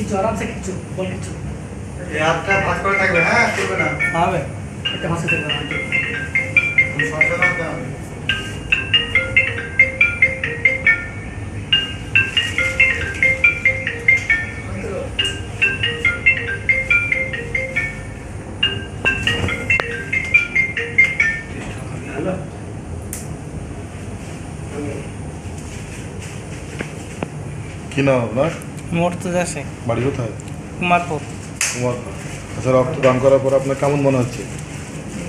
কিছু আরামসে কিছু বল কিছু এই হাতটা ভাঁজ করে থাকবে, হ্যাঁ করবে না। হবে একটা ভাষা থেকে সমস্যা না তো। হ্যালো কি নাম আপনার? মর্তুজা শেখ, বাড়ি কোথায়? কুমারপুর। কুমারপুর। আচ্ছা, রক্তদান করার পর আপনার কেমন মনে হচ্ছে?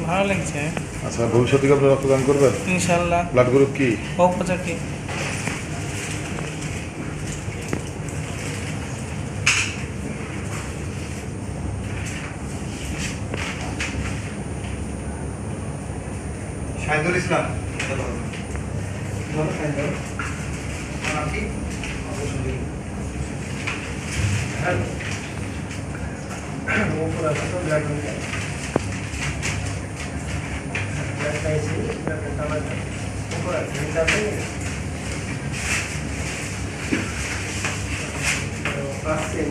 ভালো লাগছে। আচ্ছা, ভবিষ্যতে কি আপনি রক্তদান করবেন? ইনশাল্লাহ। ব্লাড গ্রুপ কি? ও পঁচাশি। শাহিদুল ইসলাম। ভালো খাইলো নাম কি? হ্যালো वो पूरा खत्म ब्लड हो गया ब्लड का ऐसे ब्लड का टमाटर पूरा घंटा में तो पास से